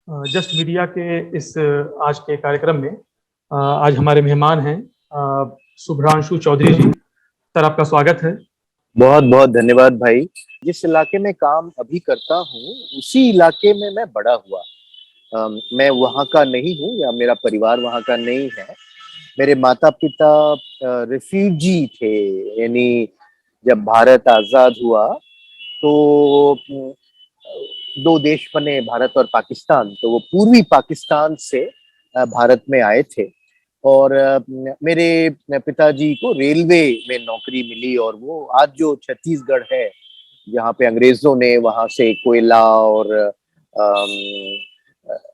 Just media के इस आज के कार्यक्रम में आज हमारे मेहमान हैं शुभ्रांशु चौधरी जी। सर, आपका स्वागत है। बहुत बहुत धन्यवाद भाई। जिस इलाके में काम अभी करता हूँ उसी इलाके में मैं बड़ा हुआ। मैं वहाँ का नहीं हूँ या मेरा परिवार वहाँ का नहीं है। मेरे माता पिता रिफ्यूजी थे, यानी जब भारत आजाद हुआ तो दो देश बने, भारत और पाकिस्तान। तो वो पूर्वी पाकिस्तान से भारत में आए थे और मेरे पिताजी को रेलवे में नौकरी मिली और वो आज जो छत्तीसगढ़ है, जहाँ पे अंग्रेजों ने वहां से कोयला और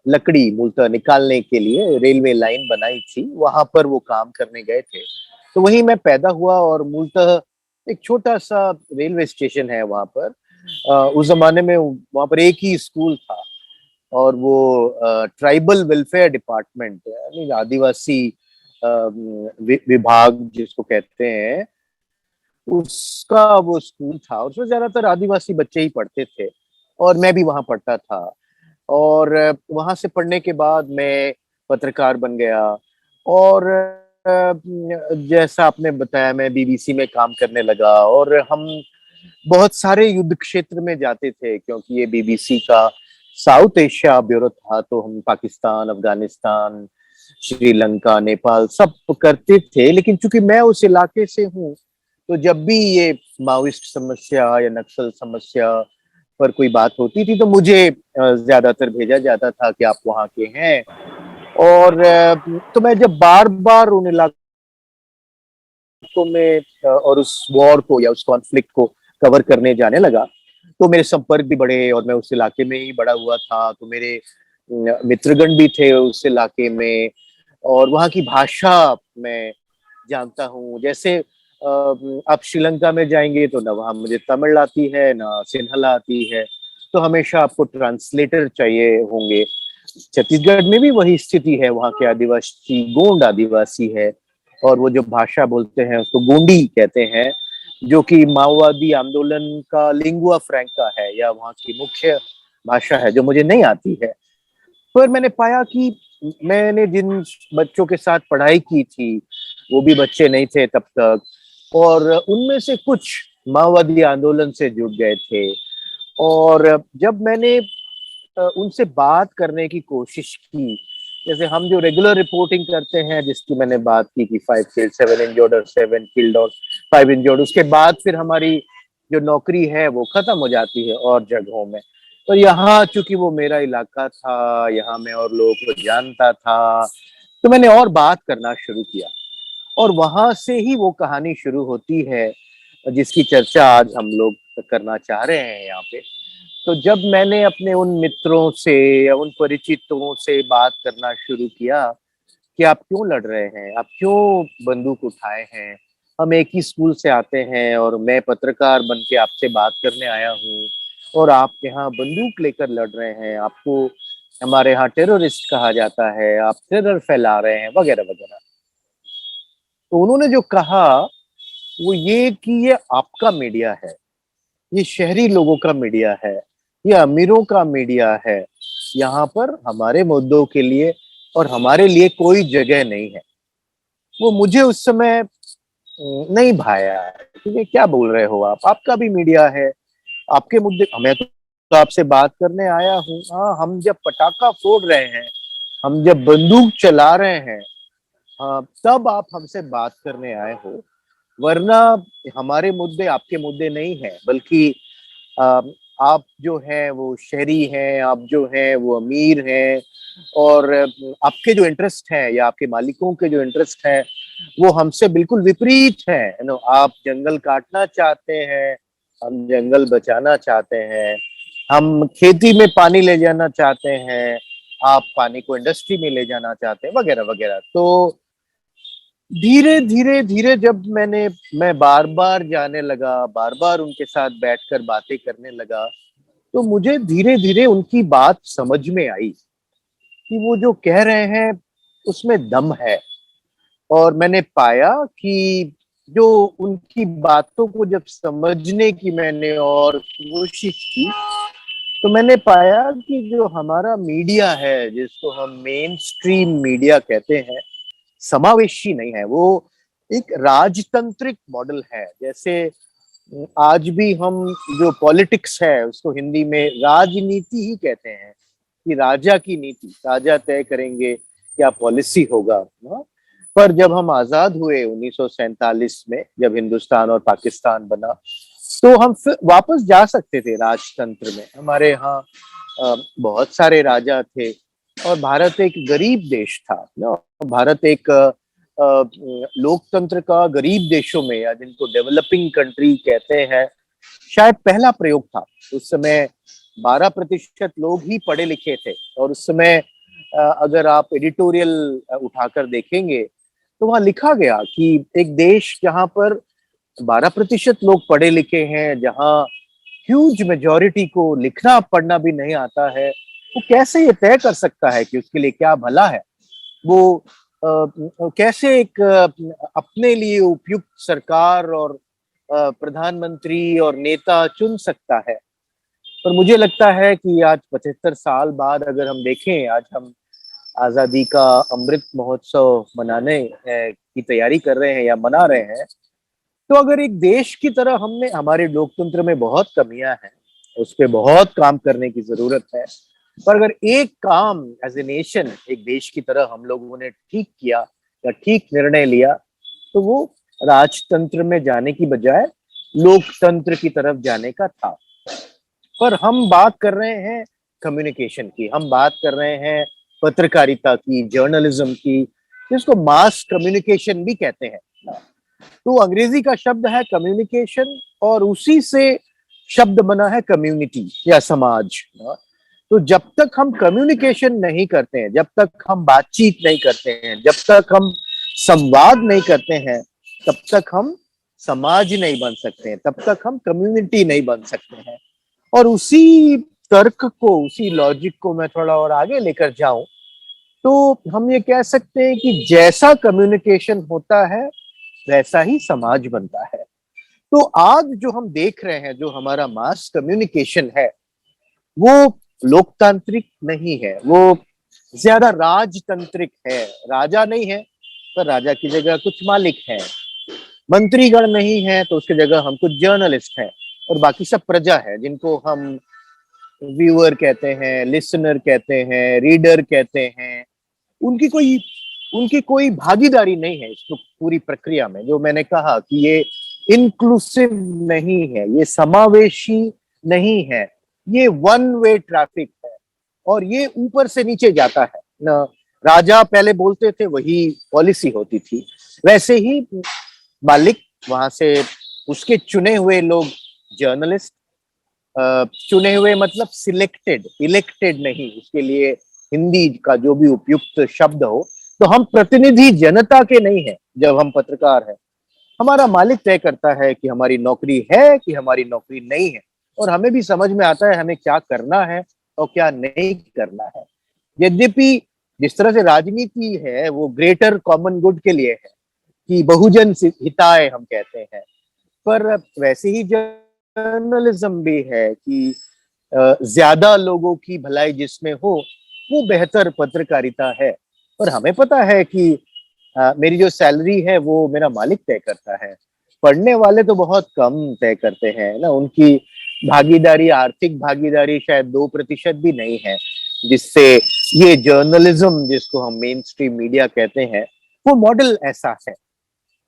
लकड़ी मूलतः निकालने के लिए रेलवे लाइन बनाई थी, वहां पर वो काम करने गए थे। तो वहीं मैं पैदा हुआ और मूलतः एक छोटा सा रेलवे स्टेशन है वहां पर। उस जमाने में वहां पर एक ही स्कूल था और वो ट्राइबल वेलफेयर डिपार्टमेंट, यानी आदिवासी विभाग जिसको कहते हैं, उसका वो स्कूल था। उसमें ज्यादातर आदिवासी बच्चे ही पढ़ते थे और मैं भी वहां पढ़ता था। और वहां से पढ़ने के बाद मैं पत्रकार बन गया और जैसा आपने बताया मैं बीबीसी में काम करने लगा और हम बहुत सारे युद्ध क्षेत्र में जाते थे क्योंकि ये बीबीसी का साउथ एशिया ब्यूरो था। तो हम पाकिस्तान, अफगानिस्तान, श्रीलंका, नेपाल सब करते थे। लेकिन चूंकि मैं उस इलाके से हूँ तो जब भी ये माओइस्ट समस्या या नक्सल समस्या पर कोई बात होती थी तो मुझे ज्यादातर भेजा जाता था कि आप वहाँ के हैं। और तो मैं जब बार बार उन इलाकों में और उस वॉर को या उस कॉन्फ्लिक्ट को कवर करने जाने लगा तो मेरे संपर्क भी बढ़े और मैं उस इलाके में ही बड़ा हुआ था। तो मेरे मित्रगण भी थे उस इलाके में और वहाँ की भाषा मैं जानता हूँ। जैसे आप श्रीलंका में जाएंगे तो ना वहाँ मुझे तमिल आती है ना सिन्हला आती है, तो हमेशा आपको ट्रांसलेटर चाहिए होंगे। छत्तीसगढ़ में भी वही स्थिति है। वहाँ के आदिवासी गोंड आदिवासी है और वो जो भाषा बोलते हैं उसको गोंडी कहते हैं, जो कि माओवादी आंदोलन का लिंगुआ फ्रैंका है या वहाँ की मुख्य भाषा है, जो मुझे नहीं आती है। पर मैंने पाया कि मैंने जिन बच्चों के साथ पढ़ाई की थी वो भी बच्चे नहीं थे तब तक, और उनमें से कुछ माओवादी आंदोलन से जुड़ गए थे। और जब मैंने उनसे बात करने की कोशिश की, जैसे हम जो रेगुलर रिपोर्टिंग करते हैं जिसकी मैंने बात की कि 5 किल्ड 7 इंजर्ड और 7 किल्ड और 5 इंजर्ड, उसके बाद फिर हमारी जो नौकरी है वो खत्म हो जाती है और जगहों में। तो यहाँ चूंकि वो मेरा इलाका था, यहाँ मैं और लोगों को जानता था, तो मैंने और बात करना शुरू किया और वहां से ही वो कहानी शुरू होती है जिसकी चर्चा आज हम लोग करना चाह रहे हैं यहाँ पे। तो जब मैंने अपने उन मित्रों से या उन परिचितों से बात करना शुरू किया कि आप क्यों लड़ रहे हैं, आप क्यों बंदूक उठाए हैं, हम एक ही स्कूल से आते हैं और मैं पत्रकार बन के आपसे बात करने आया हूँ और आप यहाँ बंदूक लेकर लड़ रहे हैं, आपको हमारे यहाँ टेररिस्ट कहा जाता है, आप टेरर फैला रहे हैं, वगैरह वगैरह। तो उन्होंने जो कहा वो ये कि ये आपका मीडिया है, ये शहरी लोगों का मीडिया है, ये अमीरों का मीडिया है, यहाँ पर हमारे मुद्दों के लिए और हमारे लिए कोई जगह नहीं है। वो मुझे उस समय नहीं भाया कि ये क्या बोल रहे हो आप, आपका भी मीडिया है, आपके मुद्दे, मैं तो आपसे बात करने आया हूँ। हाँ, हम जब पटाखा फोड़ रहे हैं, हम जब बंदूक चला रहे हैं, हाँ, तब आप हमसे बात करने आए हो, वरना हमारे मुद्दे आपके मुद्दे नहीं है, बल्कि अ, आप जो हैं वो शहरी हैं, आप जो हैं वो अमीर हैं और आपके जो इंटरेस्ट हैं या आपके मालिकों के जो इंटरेस्ट हैं वो हमसे बिल्कुल विपरीत है। नो, आप जंगल काटना चाहते हैं, हम जंगल बचाना चाहते हैं, हम खेती में पानी ले जाना चाहते हैं, आप पानी को इंडस्ट्री में ले जाना चाहते हैं, वगैरह वगैरह। तो धीरे धीरे धीरे जब मैं बार बार जाने लगा, बार बार उनके साथ बैठकर बातें करने लगा, तो मुझे धीरे धीरे उनकी बात समझ में आई कि वो जो कह रहे हैं उसमें दम है। और मैंने पाया कि जो उनकी बातों को जब समझने की मैंने और कोशिश की तो मैंने पाया कि जो हमारा मीडिया है, जिसको हम मेन स्ट्रीम मीडिया कहते हैं, समावेशी नहीं है। वो एक राजतंत्रिक मॉडल है। जैसे आज भी हम जो पॉलिटिक्स है उसको हिंदी में राजनीति ही कहते हैं, कि राजा की नीति, राजा तय करेंगे क्या पॉलिसी होगा ना। पर जब हम आजाद हुए 1947 में, जब हिंदुस्तान और पाकिस्तान बना, तो हम फिर वापस जा सकते थे राजतंत्र में। हमारे यहाँ बहुत सारे राजा थे और भारत एक गरीब देश था ना। भारत एक लोकतंत्र का गरीब देशों में, या जिनको डेवलपिंग कंट्री कहते हैं, शायद पहला प्रयोग था। उस समय 12% लोग ही पढ़े लिखे थे। और उस समय अगर आप एडिटोरियल उठाकर देखेंगे तो वहां लिखा गया कि एक देश जहां पर 12% लोग पढ़े लिखे हैं, जहां ह्यूज मेजॉरिटी को लिखना पढ़ना भी नहीं आता है, वो कैसे ये तय कर सकता है कि उसके लिए क्या भला है। वो कैसे एक अपने लिए उपयुक्त सरकार और प्रधानमंत्री और नेता चुन सकता है। पर मुझे लगता है कि आज 75 साल बाद अगर हम देखें, आज हम आजादी का अमृत महोत्सव मनाने की तैयारी कर रहे हैं या मना रहे हैं, तो अगर एक देश की तरह हमने, हमारे लोकतंत्र में बहुत कमियां हैं, उस पर बहुत काम करने की जरूरत है। पर अगर एक काम एज ए नेशन, एक देश की तरह हम लोगों ने ठीक किया या ठीक निर्णय लिया, तो वो राजतंत्र में जाने की बजाय लोकतंत्र की तरफ जाने का था। पर हम बात कर रहे हैं कम्युनिकेशन की, हम बात कर रहे हैं पत्रकारिता की, जर्नलिज्म की, जिसको मास कम्युनिकेशन भी कहते हैं। तो अंग्रेजी का शब्द है कम्युनिकेशन, और उसी से शब्द बना है कम्युनिटी या समाज। तो जब तक हम कम्युनिकेशन नहीं करते हैं, जब तक हम बातचीत नहीं करते हैं, जब तक हम संवाद नहीं करते हैं, तब तक हम समाज नहीं बन सकते हैं, तब तक हम कम्युनिटी नहीं बन सकते हैं। और उसी तर्क को, उसी लॉजिक को मैं थोड़ा और आगे लेकर जाऊं, तो हम ये कह सकते हैं कि जैसा कम्युनिकेशन होता है वैसा ही समाज बनता है। तो आज जो हम देख रहे हैं, जो हमारा मास कम्युनिकेशन है, वो लोकतांत्रिक नहीं है, वो ज्यादा राजतंत्रिक है। राजा नहीं है, पर राजा की जगह कुछ मालिक हैं। मंत्रीगण नहीं है, तो उसकी जगह हम कुछ जर्नलिस्ट हैं, और बाकी सब प्रजा है, जिनको हम व्यूअर कहते हैं, लिसनर कहते हैं, रीडर कहते हैं। उनकी कोई भागीदारी नहीं है इस पूरी प्रक्रिया में। जो मैंने कहा कि ये इंक्लूसिव नहीं है, ये समावेशी नहीं है, ये वन वे ट्रैफिक है, और ये ऊपर से नीचे जाता है ना। राजा पहले बोलते थे, वही पॉलिसी होती थी। वैसे ही मालिक वहां से, उसके चुने हुए लोग, जर्नलिस्ट, चुने हुए मतलब सिलेक्टेड, इलेक्टेड नहीं, उसके लिए हिंदी का जो भी उपयुक्त शब्द हो। तो हम प्रतिनिधि जनता के नहीं है जब हम पत्रकार हैं। हमारा मालिक तय करता है कि हमारी नौकरी है कि हमारी नौकरी नहीं है, और हमें भी समझ में आता है हमें क्या करना है और क्या नहीं करना है। यद्यपि जिस तरह से राजनीति है वो ग्रेटर कॉमन गुड के लिए है, कि बहुजन हिताय हम कहते हैं, पर वैसे ही जर्नलिज्म भी है कि ज्यादा लोगों की भलाई जिसमें हो वो बेहतर पत्रकारिता है। और हमें पता है कि मेरी जो सैलरी है वो मेरा मालिक तय करता है। पढ़ने वाले तो बहुत कम तय करते हैं ना, उनकी भागीदारी, आर्थिक भागीदारी शायद 2% भी नहीं है, जिससे ये जर्नलिज्म, जिसको हम मेन स्ट्रीम मीडिया कहते हैं, वो मॉडल ऐसा है।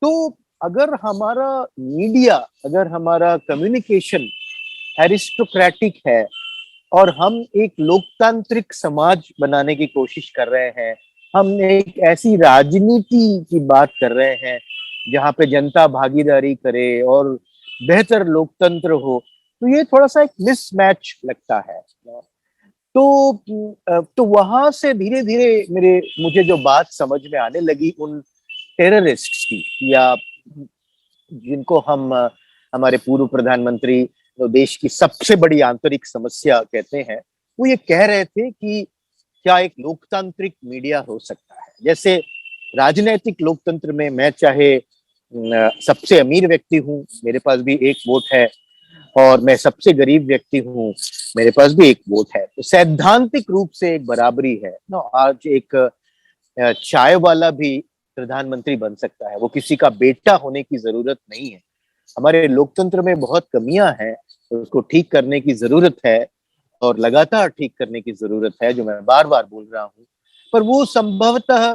तो अगर हमारा मीडिया, अगर हमारा कम्युनिकेशन एरिस्टोक्रेटिक है, और हम एक लोकतांत्रिक समाज बनाने की कोशिश कर रहे हैं, हम एक ऐसी राजनीति की बात कर रहे हैं जहां पे जनता भागीदारी करे और बेहतर लोकतंत्र हो, तो ये थोड़ा सा एक मिसमैच लगता है। तो वहां से धीरे धीरे मुझे जो बात समझ में आने लगी उन टेररिस्ट की, या जिनको हम हमारे पूर्व प्रधानमंत्री देश की सबसे बड़ी आंतरिक समस्या कहते हैं, वो ये कह रहे थे कि क्या एक लोकतांत्रिक मीडिया हो सकता है। जैसे राजनैतिक लोकतंत्र में मैं चाहे सबसे अमीर व्यक्ति हूँ, मेरे पास भी एक वोट है, और मैं सबसे गरीब व्यक्ति हूँ, मेरे पास भी एक वोट है। तो सैद्धांतिक रूप से एक बराबरी है ना। आज एक चाय वाला भी प्रधानमंत्री बन सकता है, वो किसी का बेटा होने की जरूरत नहीं है। हमारे लोकतंत्र में बहुत कमियां हैं, तो उसको ठीक करने की जरूरत है और लगातार ठीक करने की जरूरत है, जो मैं बार बार बोल रहा हूँ। पर वो संभवतः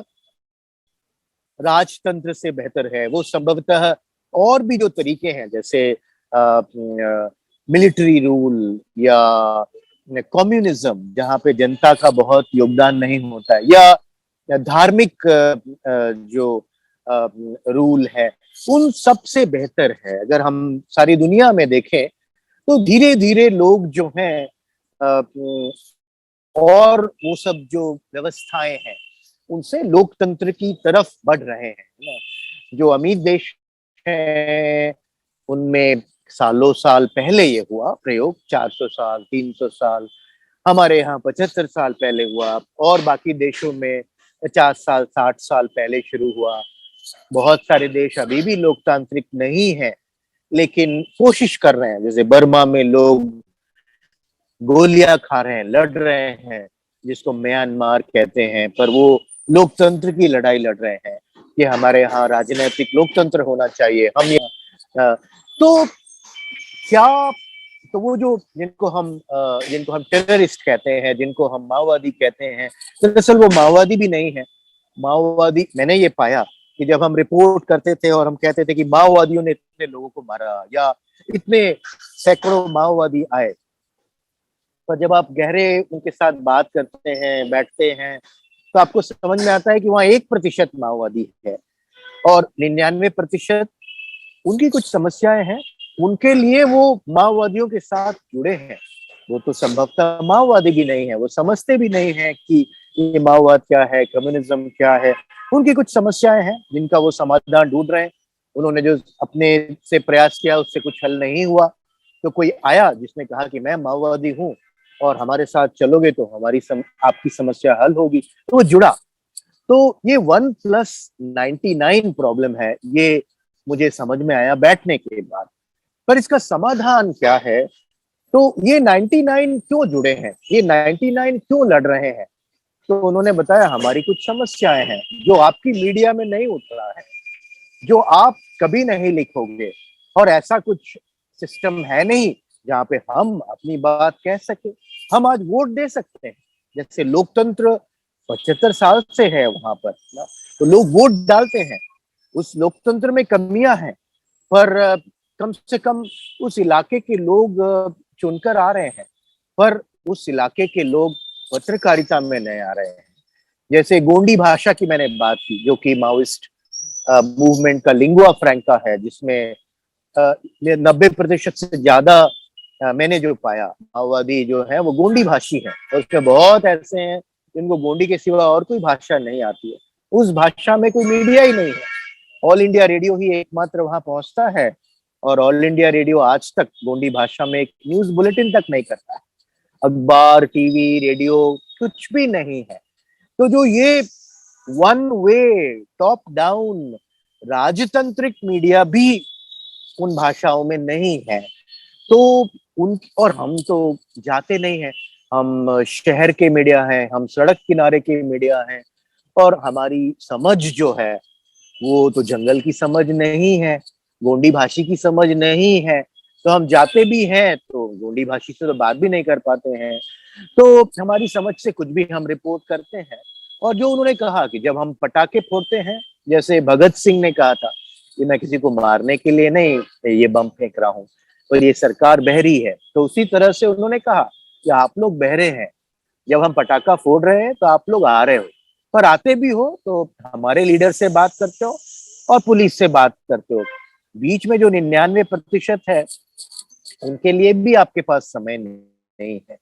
राजतंत्र से बेहतर है, वो संभवतः और भी जो तरीके हैं, जैसे मिलिट्री रूल या कम्युनिज्म, जहाँ पे जनता का बहुत योगदान नहीं होता है, या धार्मिक जो रूल है, उन सब से बेहतर है। अगर हम सारी दुनिया में देखें तो धीरे धीरे लोग जो हैं और वो सब जो व्यवस्थाएं हैं उनसे लोकतंत्र की तरफ बढ़ रहे हैं ना। जो अमीर देश हैं उनमें सालों साल पहले ये हुआ प्रयोग, 400 साल 300 साल, हमारे यहाँ 75 साल पहले हुआ, और बाकी देशों में 50 साल 60 साल पहले शुरू हुआ। बहुत सारे देश अभी भी लोकतांत्रिक नहीं है, लेकिन कोशिश कर रहे हैं। जैसे बर्मा में लोग गोलियां खा रहे हैं, लड़ रहे हैं, जिसको म्यांमार कहते हैं, पर वो लोकतंत्र की लड़ाई लड़ रहे हैं कि हमारे यहाँ राजनीतिक लोकतंत्र होना चाहिए। हम यहाँ तो क्या, तो वो जो जिनको हम टेररिस्ट कहते हैं, जिनको हम माओवादी कहते हैं, दरअसल वो माओवादी भी नहीं है। माओवादी, मैंने ये पाया कि जब हम रिपोर्ट करते थे और हम कहते थे कि माओवादियों ने इतने लोगों को मारा या इतने सैकड़ों माओवादी आए, पर जब आप गहरे उनके साथ बात करते हैं, बैठते हैं, तो आपको समझ में आता है कि वहाँ 1% माओवादी है और 99% उनकी कुछ समस्याएं हैं। उनके लिए वो माओवादियों के साथ जुड़े हैं। वो तो संभवतः माओवादी भी नहीं है, वो समझते भी नहीं है कि ये माओवाद क्या है, कम्युनिज्म क्या है। उनकी कुछ समस्याएं हैं जिनका वो समाधान ढूंढ रहे हैं। उन्होंने जो अपने से प्रयास किया उससे कुछ हल नहीं हुआ, तो कोई आया जिसने कहा कि मैं माओवादी हूँ और हमारे साथ चलोगे तो आपकी समस्या हल होगी, तो वो जुड़ा। तो ये 1+99 प्रॉब्लम है, ये मुझे समझ में आया बैठने के बाद। पर इसका समाधान क्या है? तो ये 99 क्यों जुड़े हैं, ये 99 क्यों लड़ रहे हैं? तो उन्होंने बताया हमारी कुछ समस्याएं हैं जो आपकी मीडिया में नहीं उतरा है, जो आप कभी नहीं लिखोगे, और ऐसा कुछ सिस्टम है नहीं जहाँ पे हम अपनी बात कह सके। हम आज वोट दे सकते हैं, जैसे लोकतंत्र 75 साल से है वहां पर ना, तो लोग वोट डालते हैं। उस लोकतंत्र में कमियां हैं, पर कम से कम उस इलाके के लोग चुनकर आ रहे हैं, पर उस इलाके के लोग पत्रकारिता में नहीं आ रहे हैं। जैसे गोंडी भाषा की मैंने बात की, जो कि माओइस्ट मूवमेंट का लिंगुआ फ्रैंका है, जिसमें 90% से ज्यादा मैंने जो पाया माओवादी जो है वो गोंडी भाषी है, और उसमें बहुत ऐसे हैं जिनको गोंडी के सिवा और कोई भाषा नहीं आती है। उस भाषा में कोई मीडिया ही नहीं है, ऑल इंडिया रेडियो ही एकमात्र वहां पहुंचता है, और ऑल इंडिया रेडियो आज तक गोंडी भाषा में एक न्यूज बुलेटिन तक नहीं करता है। अखबार, टीवी, रेडियो कुछ भी नहीं है। तो जो ये वन वे टॉप डाउन राजतांत्रिक मीडिया भी उन भाषाओं में नहीं है, तो उन, और हम तो जाते नहीं हैं, हम शहर के मीडिया हैं, हम सड़क किनारे के मीडिया हैं, और हमारी समझ जो है वो तो जंगल की समझ नहीं है, गोंडी भाषी की समझ नहीं है। तो हम जाते भी हैं तो गोंडी भाषी से तो बात भी नहीं कर पाते हैं, तो हमारी समझ से कुछ भी हम रिपोर्ट करते हैं। और जो उन्होंने कहा कि जब हम पटाखे फोड़ते हैं, जैसे भगत सिंह ने कहा था कि मैं किसी को मारने के लिए नहीं ये बम फेंक रहा हूँ, और ये सरकार बहरी है, तो उसी तरह से उन्होंने कहा कि आप लोग बहरे हैं, जब हम पटाखा फोड़ रहे हैं तो आप लोग आ रहे हो, पर आते भी हो तो हमारे लीडर से बात करते हो और पुलिस से बात करते हो। बीच में जो 99% है उनके लिए भी आपके पास समय नहीं है।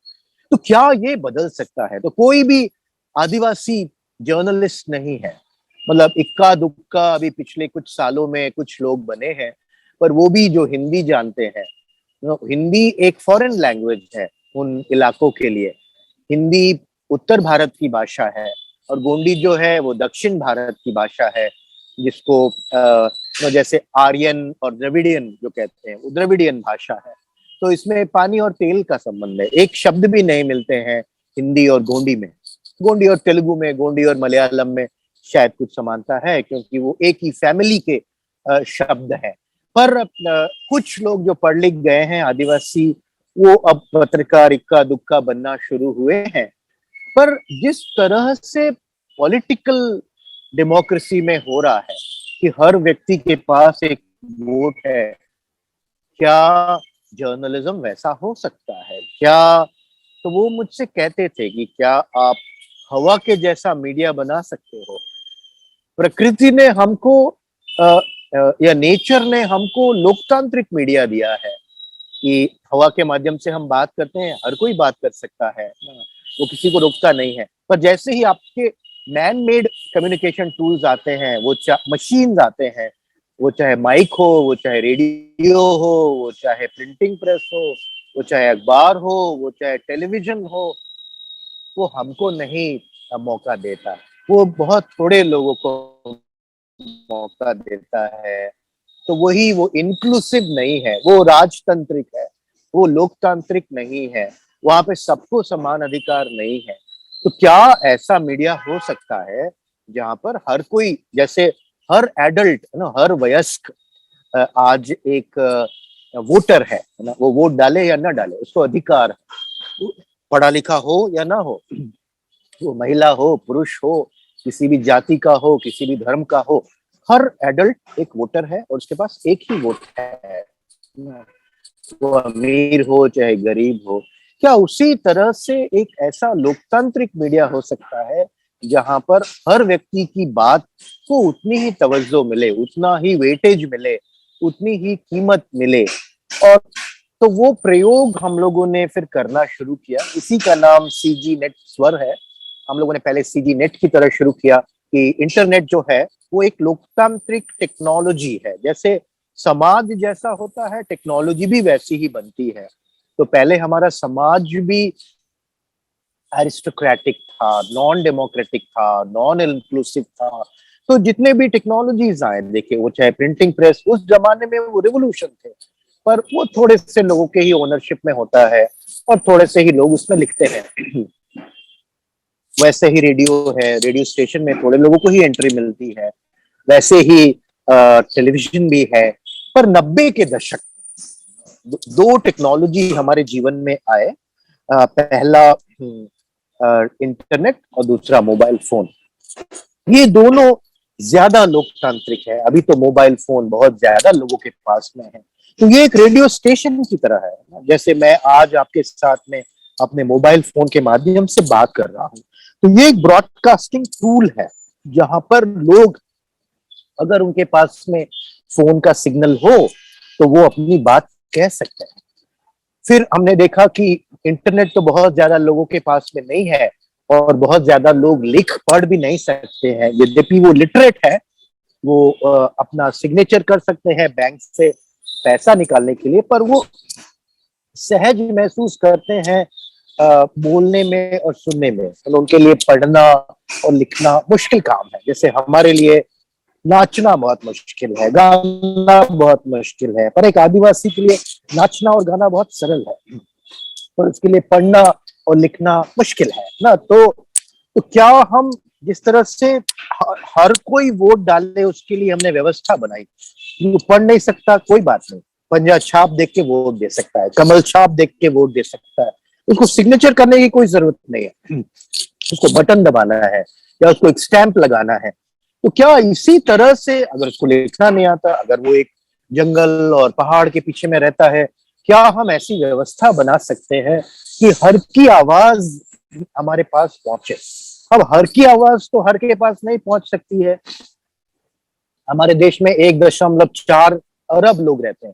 तो क्या ये बदल सकता है? तो कोई भी आदिवासी जर्नलिस्ट नहीं है, मतलब इक्का दुक्का अभी पिछले कुछ सालों में कुछ लोग बने हैं, पर वो भी जो हिंदी जानते हैं। हिंदी एक फॉरेन लैंग्वेज है उन इलाकों के लिए। हिंदी उत्तर भारत की भाषा है, और गोंडी जो है वो दक्षिण भारत की भाषा है, जिसको जैसे आर्यन और द्रविडियन जो कहते हैं, वो द्रविडियन भाषा है। तो इसमें पानी और तेल का संबंध है। एक शब्द भी नहीं मिलते हैं हिंदी और गोंडी में। गोंडी और तेलुगु में, गोंडी और मलयालम में शायद कुछ समानता है क्योंकि वो एक ही फैमिली के शब्द हैं। पर कुछ लोग जो पढ़ लिख गए हैं आदिवासी, वो अब पत्रकार इक्का दुक्का बनना शुरू हुए हैं। पर जिस तरह से पॉलिटिकल डेमोक्रेसी में हो रहा है कि हर व्यक्ति के पास एक वोट है, क्या जर्नलिज्म वैसा हो सकता है क्या? तो वो मुझसे कहते थे कि क्या आप हवा के जैसा मीडिया बना सकते हो? प्रकृति ने हमको या नेचर ने हमको लोकतांत्रिक मीडिया दिया है कि हवा के माध्यम से हम बात करते हैं, हर कोई बात कर सकता है, वो किसी को रोकता नहीं है। पर जैसे ही आपके मैन मेड कम्युनिकेशन टूल्स आते हैं, वो मशीन आते हैं, वो चाहे माइक हो, वो चाहे रेडियो हो, वो चाहे प्रिंटिंग प्रेस हो, वो चाहे अखबार हो, वो चाहे टेलीविजन हो, वो हमको नहीं मौका देता। वो बहुत थोड़े लोगों को मौका देता है। तो वही वो इंक्लूसिव नहीं है, वो राजतांत्रिक है, वो लोकतांत्रिक नहीं है, वहां पे सबको समान अधिकार नहीं है। तो क्या ऐसा मीडिया हो सकता है जहां पर हर कोई, जैसे हर एडल्ट ना, हर वयस्क आज एक वोटर है ना, वो वोट डाले या ना डाले उसको अधिकार है, पढ़ा लिखा हो या ना हो, वो महिला हो, पुरुष हो, किसी भी जाति का हो, किसी भी धर्म का हो, हर एडल्ट एक वोटर है और उसके पास एक ही वोट है, वो अमीर हो चाहे गरीब हो। क्या उसी तरह से एक ऐसा लोकतांत्रिक मीडिया हो सकता है जहां पर हर व्यक्ति की बात को उतनी ही तवज्जो मिले, उतना ही वेटेज मिले, उतनी ही कीमत मिले? और तो वो प्रयोग हम लोगों ने फिर करना शुरू किया। इसी का नाम सीजी नेट स्वर है। हम लोगों ने पहले सीजी नेट की तरह शुरू किया कि इंटरनेट जो है वो एक लोकतांत्रिक टेक्नोलॉजी है। जैसे समाज जैसा होता है, टेक्नोलॉजी भी वैसी ही बनती है। तो पहले हमारा समाज भी एरिस्टोक्रेटिक था, नॉन डेमोक्रेटिक था, नॉन इंक्लूसिव था। तो जितने भी टेक्नोलॉजीज आए, देखिए वो चाहे प्रिंटिंग प्रेस, उस जमाने में वो रिवोल्यूशन थे, पर वो थोड़े से लोगों के ही ओनरशिप में होता है और थोड़े से ही लोग उसमें लिखते हैं। वैसे ही रेडियो है, रेडियो स्टेशन में थोड़े लोगों को ही एंट्री मिलती है। वैसे ही टेलीविजन भी है। पर 90 के दशक दो टेक्नोलॉजी हमारे जीवन में आए। पहला इंटरनेट और दूसरा मोबाइल फोन। ये दोनों ज्यादा लोकतांत्रिक है। अभी तो मोबाइल फोन बहुत ज्यादा लोगों के पास में है। तो ये एक रेडियो स्टेशन की तरह है। जैसे मैं आज आपके साथ में अपने मोबाइल फोन के माध्यम से बात कर रहा हूं, तो ये एक ब्रॉडकास्टिंग टूल है जहां पर लोग, अगर उनके पास में फोन का सिग्नल हो तो वो अपनी बात कह सकते हैं। फिर हमने देखा कि इंटरनेट तो बहुत ज्यादा लोगों के पास में नहीं है और बहुत ज्यादा लोग लिख पढ़ भी नहीं सकते हैं। यद्यपि वो लिटरेट है, वो अपना सिग्नेचर कर सकते हैं बैंक से पैसा निकालने के लिए, पर वो सहज महसूस करते हैं बोलने में और सुनने में। तो उनके लिए पढ़ना और लिखना मुश्किल काम है। जैसे हमारे लिए नाचना बहुत मुश्किल है, गाना बहुत मुश्किल है, पर एक आदिवासी के लिए नाचना और गाना बहुत सरल है, पर उसके लिए पढ़ना और लिखना मुश्किल है ना। तो क्या हम जिस तरह से हर कोई वोट डाले, उसके लिए हमने व्यवस्था बनाई। जो पढ़ नहीं सकता, कोई बात नहीं, पंजा छाप देख के वोट दे सकता है, कमल छाप देख के वोट दे सकता है। उसको सिग्नेचर करने की कोई जरूरत नहीं है, उसको बटन दबाना है या उसको एक स्टैंप लगाना है। तो क्या इसी तरह से, अगर उसको लिखना नहीं आता, अगर वो एक जंगल और पहाड़ के पीछे में रहता है, क्या हम ऐसी व्यवस्था बना सकते हैं कि हर की आवाज हमारे पास पहुंचे? अब हर की आवाज तो हर के पास नहीं पहुंच सकती है। हमारे देश में 1.4 अरब लोग रहते हैं।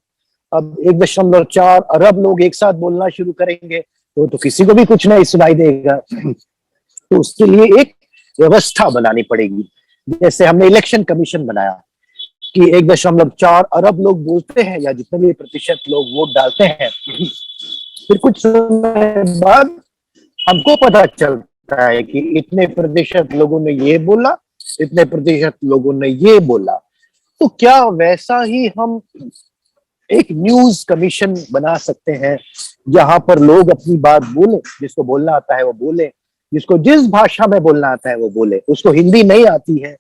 अब 1.4 अरब लोग एक साथ बोलना शुरू करेंगे तो किसी को भी कुछ नहीं सुनाई देगा। तो उसके लिए एक व्यवस्था बनानी पड़ेगी। जैसे हमने इलेक्शन कमीशन बनाया कि 1.4 अरब लोग बोलते हैं या जितने भी प्रतिशत लोग वोट डालते हैं, फिर कुछ समय बाद हमको पता चलता है कि इतने प्रतिशत लोगों ने ये बोला, इतने प्रतिशत लोगों ने ये बोला। तो क्या वैसा ही हम एक न्यूज कमीशन बना सकते हैं जहां पर लोग अपनी बात बोले, जिसको बोलना आता है वो बोले, जिसको जिस भाषा में बोलना आता है वो बोले। उसको हिंदी नहीं आती है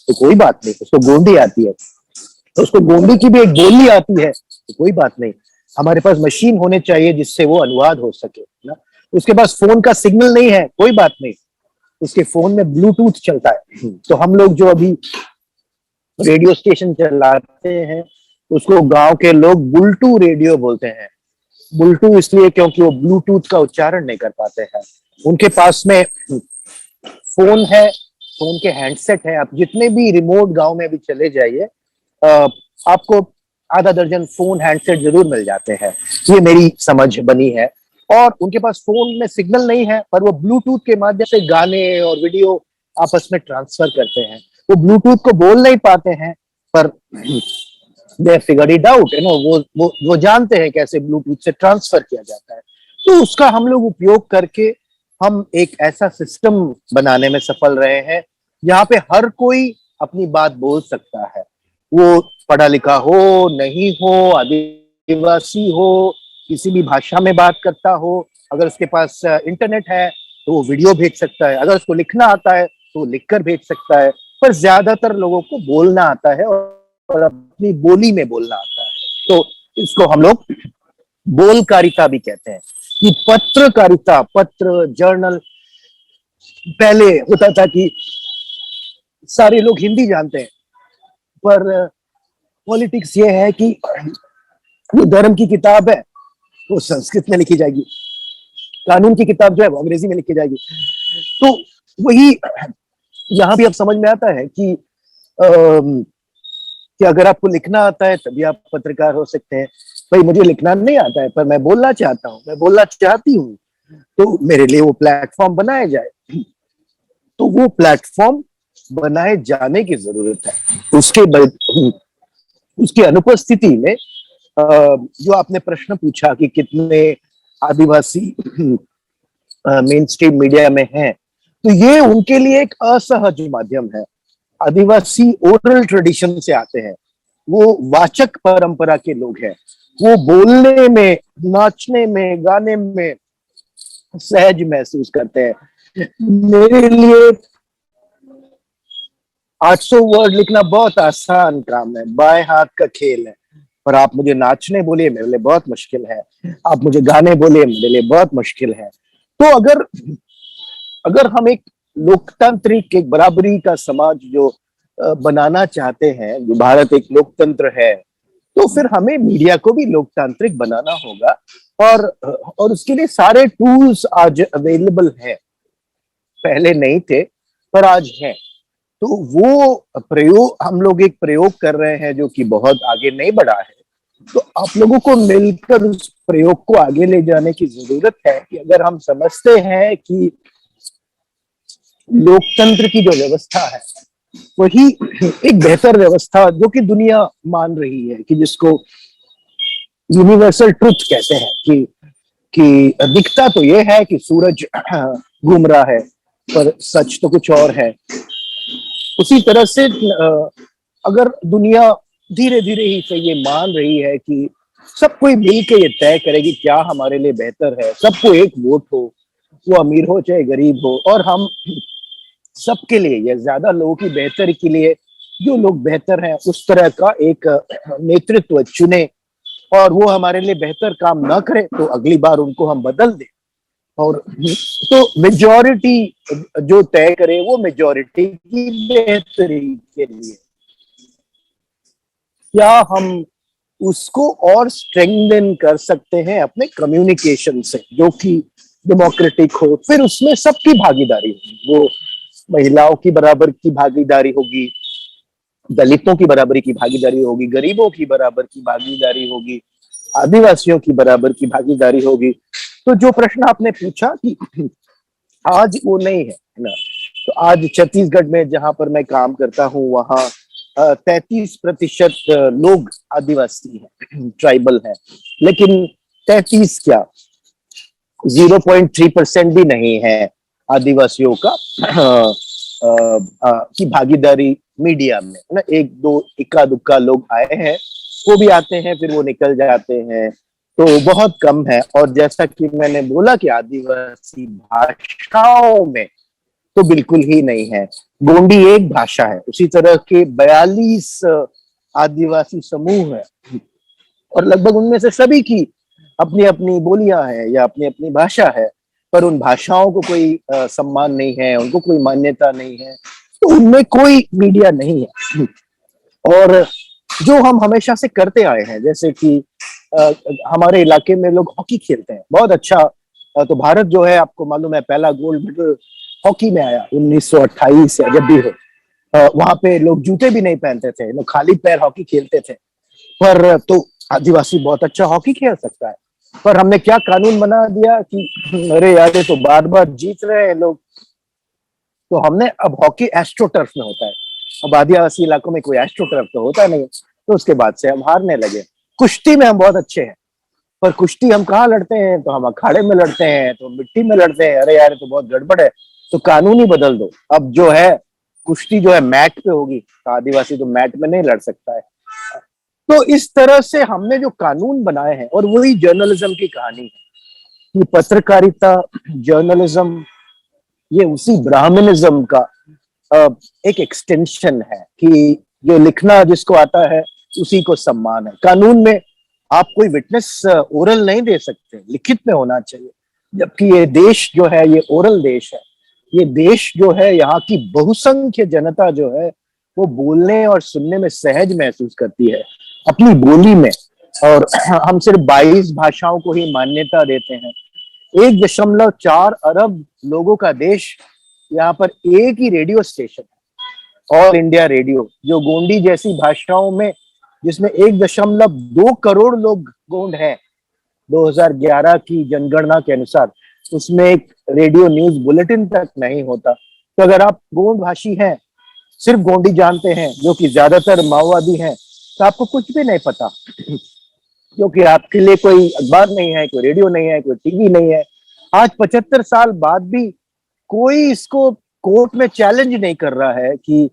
तो कोई बात नहीं, उसको गोंडी आती है तो उसको गोंडी की भी एक बोली आती है तो कोई बात नहीं। हमारे पास मशीन होने चाहिए जिससे वो अनुवाद हो सके ना। उसके पास फोन का सिग्नल नहीं है, कोई बात नहीं, उसके फोन में ब्लूटूथ चलता है। तो हम लोग जो अभी रेडियो स्टेशन चलाते हैं उसको गांव के लोग बुलटू रेडियो बोलते हैं। बुलटू इसलिए क्योंकि वो ब्लूटूथ का उच्चारण नहीं कर पाते हैं। उनके पास में फोन है, फोन के हैंडसेट है। आप जितने भी रिमोट गांव में भी चले जाइए, आपको आधा दर्जन फोन हैंडसेट जरूर मिल जाते हैं। ये मेरी समझ बनी है। और उनके पास फोन में सिग्नल नहीं है पर वो ब्लूटूथ के माध्यम से गाने और वीडियो आपस में ट्रांसफर करते हैं। वो ब्लूटूथ को बोल नहीं पाते हैं पर दे figure it out, you know, वो जानते हैं कैसे ब्लूटूथ से ट्रांसफर किया जाता है। तो उसका हम लोग उपयोग करके हम एक ऐसा सिस्टम बनाने में सफल रहे हैं जहाँ पे हर कोई अपनी बात बोल सकता है। वो पढ़ा लिखा हो नहीं हो, आदिवासी हो, किसी भी भाषा में बात करता हो, अगर उसके पास इंटरनेट है तो वो वीडियो भेज सकता है, अगर उसको लिखना आता है तो वो लिखकर भेज सकता है। पर ज्यादातर लोगों को बोलना आता है और अपनी बोली में बोलना आता है। तो इसको हम लोग बोलकारिता भी कहते हैं कि पत्रकारिता, पत्र, जर्नल। पहले होता था कि सारे लोग हिंदी जानते हैं पर पॉलिटिक्स ये है कि वो धर्म की किताब है वो संस्कृत में लिखी जाएगी, कानून की किताब जो है वो अंग्रेजी में लिखी जाएगी। तो वही यहाँ भी अब समझ में आता है कि अगर आपको लिखना आता है तभी आप पत्रकार हो सकते हैं। भाई मुझे लिखना नहीं आता है पर मैं बोलना चाहता हूँ, मैं बोलना चाहती हूँ, तो मेरे लिए वो प्लेटफॉर्म बनाया जाए। तो वो प्लेटफॉर्म बनाए जाने की जरूरत है। उसकी अनुपस्थिति में जो आपने प्रश्न पूछा कि कितने आदिवासी मेन स्ट्रीम मीडिया में हैं, तो ये उनके लिए एक असहज माध्यम है। आदिवासी ओरल ट्रेडिशन से आते हैं, वो वाचक परंपरा के लोग हैं। वो बोलने में, नाचने में, गाने में सहज महसूस करते हैं। मेरे लिए 800 वर्ड लिखना बहुत आसान काम है, बाएं हाथ का खेल है। पर आप मुझे नाचने बोलिए मेरे लिए बहुत मुश्किल है, आप मुझे गाने बोलिए मेरे लिए बहुत मुश्किल है। तो अगर हम एक लोकतांत्रिक, एक बराबरी का समाज जो बनाना चाहते हैं, जो भारत एक लोकतंत्र है, तो फिर हमें मीडिया को भी लोकतांत्रिक बनाना होगा। और उसके लिए सारे टूल्स आज अवेलेबल हैं, पहले नहीं थे पर आज हैं। तो वो प्रयोग, हम लोग एक प्रयोग कर रहे हैं जो कि बहुत आगे नहीं बढ़ा है। तो आप लोगों को मिलकर उस प्रयोग को आगे ले जाने की जरूरत है कि अगर हम समझते हैं कि लोकतंत्र की जो व्यवस्था है वही एक बेहतर व्यवस्था जो कि दुनिया मान रही है, कि जिसको यूनिवर्सल ट्रुथ कहते हैं, कि दिखता तो ये है कि सूरज घूम रहा है पर सच तो कुछ और है। उसी तरह से अगर दुनिया धीरे धीरे ही से ये मान रही है कि सब कोई मिलके ये तय करेगी क्या हमारे लिए बेहतर है, सबको एक वोट हो, वो अमीर हो चाहे गरीब हो, और हम सबके लिए या ज्यादा लोगों की बेहतरी के लिए जो लोग बेहतर हैं उस तरह का एक नेतृत्व चुने, और वो हमारे लिए बेहतर काम ना करे तो अगली बार उनको हम बदल दें। और तो मेजॉरिटी जो तय करे वो मेजॉरिटी की बेहतरी के लिए, क्या हम उसको और स्ट्रेंथन कर सकते हैं अपने कम्युनिकेशन से, जो कि डेमोक्रेटिक हो। फिर उसमें सबकी भागीदारी होगी, वो महिलाओं की बराबर की भागीदारी होगी, दलितों की बराबरी की भागीदारी होगी, गरीबों की बराबर की भागीदारी होगी, आदिवासियों की बराबर की भागीदारी होगी। तो जो प्रश्न आपने पूछा कि आज वो नहीं है ना, तो आज छत्तीसगढ़ में जहां पर मैं काम करता हूँ वहाँ 33% लोग आदिवासी हैं, ट्राइबल हैं। लेकिन 33 क्या, 0.3% भी नहीं है आदिवासियों का की भागीदारी मीडिया में, ना। एक दो इक्का दुक्का लोग आए हैं वो भी आते हैं फिर वो निकल जाते हैं, तो बहुत कम है। और जैसा कि मैंने बोला कि आदिवासी भाषाओं में तो बिल्कुल ही नहीं है। गोंडी एक भाषा है, उसी तरह के 42 आदिवासी समूह है, और लगभग उनमें से सभी की अपनी अपनी बोलियां हैं या अपनी अपनी भाषा है, पर उन भाषाओं को कोई सम्मान नहीं है, उनको कोई मान्यता नहीं है, तो उनमें कोई मीडिया नहीं है। और जो हम हमेशा से करते आए हैं, जैसे कि हमारे इलाके में लोग हॉकी खेलते हैं बहुत अच्छा। तो भारत जो है, आपको मालूम है, पहला गोल्ड मेडल हॉकी में आया 1928 या जब भी हो। वहां पे लोग जूते भी नहीं पहनते थे, लोग खाली पैर हॉकी खेलते थे। पर तो आदिवासी बहुत अच्छा हॉकी खेल सकता है, पर हमने क्या कानून बना दिया कि अरे यार ये तो बार बार जीत रहे हैं लोग, तो हमने अब हॉकी एस्ट्रोटर्फ में होता है। अब आदिवासी इलाकों में कोई एस्ट्रोटर्फ तो होता नहीं, तो उसके बाद से हम हारने लगे। कुश्ती में हम बहुत अच्छे हैं, पर कुश्ती हम कहाँ लड़ते हैं, तो हम अखाड़े में लड़ते हैं, तो मिट्टी में लड़ते हैं। अरे यार तो बहुत गड़बड़ है, तो कानून ही बदल दो। अब जो है कुश्ती जो है मैट पे होगी, तो आदिवासी तो मैट में नहीं लड़ सकता है। तो इस तरह से हमने जो कानून बनाए हैं, और वही जर्नलिज्म की कहानी है कि पत्रकारिता, जर्नलिज्म, ये उसी ब्राह्मणिज्म का एक एक्सटेंशन है कि जो लिखना जिसको आता है उसी को सम्मान है। कानून में आप कोई विटनेस ओरल नहीं दे सकते, लिखित में होना चाहिए। जबकि ये देश जो है ये ओरल देश है। ये देश जो है, यहाँ की बहुसंख्य जनता जो है, वो बोलने और सुनने में सहज महसूस करती है अपनी बोली में। और हम सिर्फ 22 भाषाओं को ही मान्यता देते हैं। 1.4 अरब लोगों का देश, यहाँ पर एक ही रेडियो स्टेशन है, ऑल इंडिया रेडियो, जो गोंडी जैसी भाषाओं में, जिसमें 1.2 करोड़ लोग गोंड हैं 2011 की जनगणना के अनुसार, उसमें एक रेडियो न्यूज बुलेटिन तक नहीं होता। तो अगर आप गोंड भाषी हैं, सिर्फ गोंडी जानते हैं, जो कि ज्यादातर माओवादी हैं, तो आपको कुछ भी नहीं पता, क्योंकि आपके लिए कोई अखबार नहीं है, कोई रेडियो नहीं है, कोई टीवी नहीं है। आज 75 साल बाद भी कोई इसको कोर्ट में चैलेंज नहीं कर रहा है कि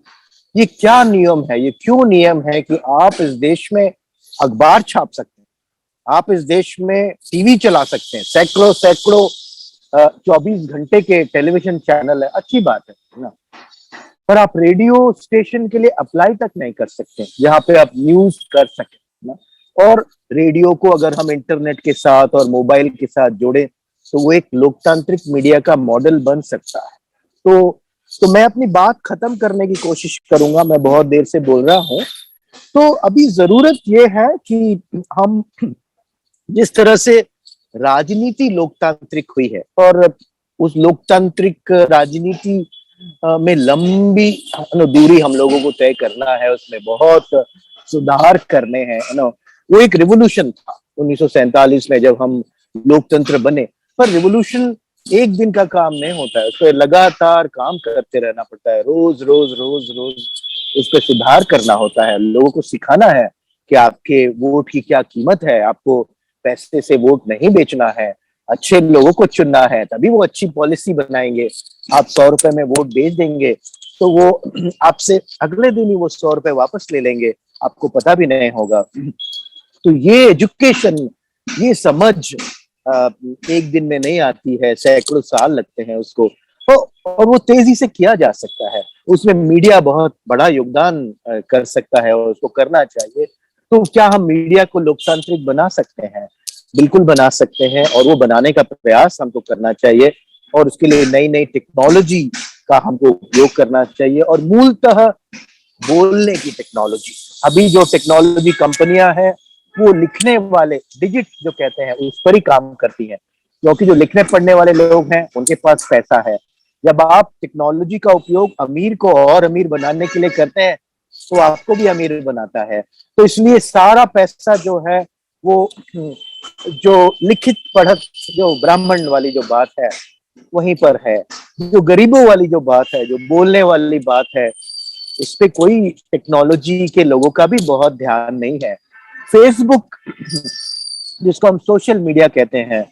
ये क्या नियम है, ये क्यों नियम है कि आप इस देश में अखबार छाप सकते हैं, आप इस देश में टीवी चला सकते हैं, सैकड़ों सैकड़ों 24 घंटे के टेलीविजन चैनल है, अच्छी बात है ना, पर आप रेडियो स्टेशन के लिए अप्लाई तक नहीं कर सकते जहाँ पे आप न्यूज कर सके ना। और रेडियो को अगर हम इंटरनेट के साथ और मोबाइल के साथ जोड़े, तो वो एक लोकतांत्रिक मीडिया का मॉडल बन सकता है। तो मैं अपनी बात खत्म करने की कोशिश करूंगा, मैं बहुत देर से बोल रहा हूँ। तो अभी जरूरत ये है कि हम, जिस तरह से राजनीति लोकतांत्रिक हुई है, और उस लोकतांत्रिक राजनीति में लंबी दूरी हम लोगों को तय करना है, उसमें बहुत सुधार करने हैं ना। वो एक रिवोल्यूशन था 1947 में जब हम लोकतंत्र बने, पर रिवोल्यूशन एक दिन का काम नहीं होता है, उस पर लगातार काम करते रहना पड़ता है, रोज रोज रोज रोज उस पर सुधार करना होता है, लोगों को सिखाना है कि आपके वोट की क्या कीमत है, आपको पैसे से वोट नहीं बेचना है, अच्छे लोगों को चुनना है, तभी वो अच्छी पॉलिसी बनाएंगे। आप 100 रुपए में वोट बेच देंगे तो वो आपसे अगले दिन ही वो 100 रुपए वापस ले लेंगे, आपको पता भी नहीं होगा। तो ये एजुकेशन, ये समझ एक दिन में नहीं आती है, सैकड़ों साल लगते हैं उसको, और वो तेजी से किया जा सकता है। उसमें मीडिया बहुत बड़ा योगदान कर सकता है और उसको करना चाहिए। तो क्या हम मीडिया को लोकतांत्रिक बना सकते हैं? बिल्कुल बना सकते हैं, और वो बनाने का प्रयास हमको करना चाहिए, और उसके लिए नई नई टेक्नोलॉजी का हमको उपयोग करना चाहिए, और मूलतः बोलने की टेक्नोलॉजी। अभी जो टेक्नोलॉजी कंपनियां हैं, वो लिखने वाले डिजिट जो कहते हैं उस पर ही काम करती हैं, क्योंकि जो लिखने पढ़ने वाले लोग हैं उनके पास पैसा है। जब आप टेक्नोलॉजी का उपयोग अमीर को और अमीर बनाने के लिए करते हैं, तो आपको भी अमीर बनाता है। तो इसलिए सारा पैसा जो है वो जो लिखित पढ़त, जो ब्राह्मण वाली जो बात है वहीं पर है। जो गरीबों वाली जो बात है, जो बोलने वाली बात है, उस पे कोई टेक्नोलॉजी के लोगों का भी बहुत ध्यान नहीं है। फेसबुक, जिसको हम सोशल मीडिया कहते हैं,